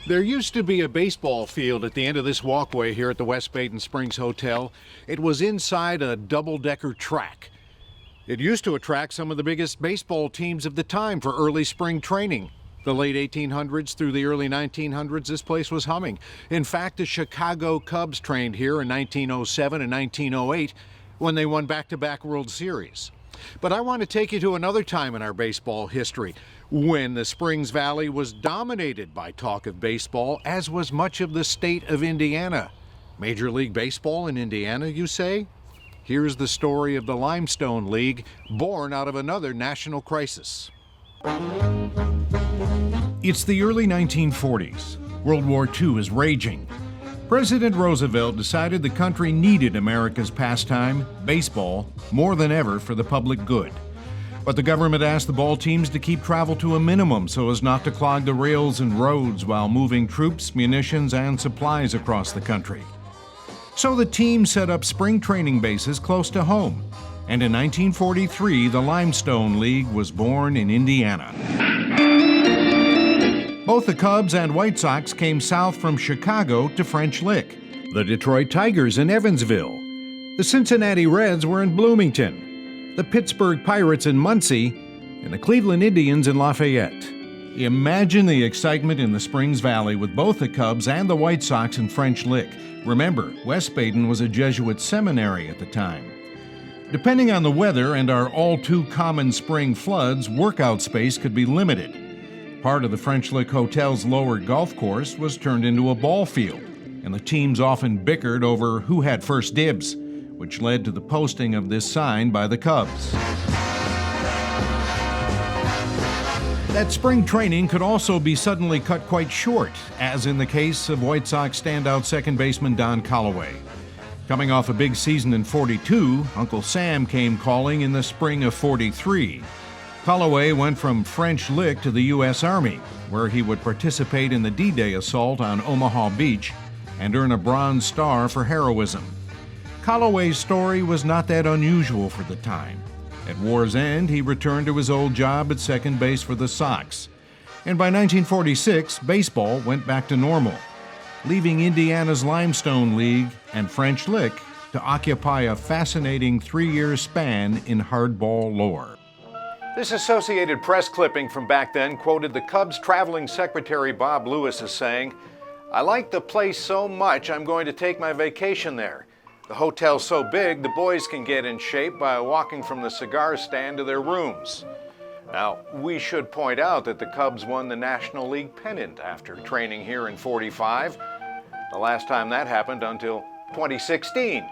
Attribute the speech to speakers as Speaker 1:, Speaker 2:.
Speaker 1: There used to be a baseball field at the end of this walkway here at the West Baden Springs Hotel. It was inside a double-decker track. It used to attract some of the biggest baseball teams of the time for early spring training. The late 1800s through the early 1900s, this place was humming. In fact, the Chicago Cubs trained here in 1907 and 1908 when they won back-to-back World Series. But I want to take you to another time in our baseball history, when the Springs Valley was dominated by talk of baseball, as was much of the state of Indiana. Major League Baseball in Indiana, you say? Here's the story of the Limestone League, born out of another national crisis. It's the early 1940s. World War II is raging. President Roosevelt decided the country needed America's pastime, baseball, more than ever for the public good. But the government asked the ball teams to keep travel to a minimum so as not to clog the rails and roads while moving troops, munitions, and supplies across the country. So the team set up spring training bases close to home. And in 1943, the Limestone League was born in Indiana. Both the Cubs and White Sox came south from Chicago to French Lick, the Detroit Tigers in Evansville. The Cincinnati Reds were in Bloomington, the Pittsburgh Pirates in Muncie, and the Cleveland Indians in Lafayette. Imagine the excitement in the Springs Valley with both the Cubs and the White Sox in French Lick. Remember, West Baden was a Jesuit seminary at the time. Depending on the weather and our all-too-common spring floods, workout space could be limited. Part of the French Lick Hotel's lower golf course was turned into a ball field, and the teams often bickered over who had first dibs, which led to the posting of this sign by the Cubs. That spring training could also be suddenly cut quite short, as in the case of White Sox standout second baseman Don Callaway. Coming off a big season in '42, Uncle Sam came calling in the spring of '43. Callaway went from French Lick to the U.S. Army, where he would participate in the D-Day assault on Omaha Beach and earn a Bronze Star for heroism. Callaway's story was not that unusual for the time. At war's end, he returned to his old job at second base for the Sox. And by 1946, baseball went back to normal, leaving Indiana's Limestone League and French Lick to occupy a fascinating 3-year span in hardball lore. This Associated Press clipping from back then quoted the Cubs traveling secretary Bob Lewis as saying, "I like the place so much I'm going to take my vacation there. The hotel's so big the boys can get in shape by walking from the cigar stand to their rooms." Now, we should point out that the Cubs won the National League pennant after training here in '45. The last time that happened until 2016.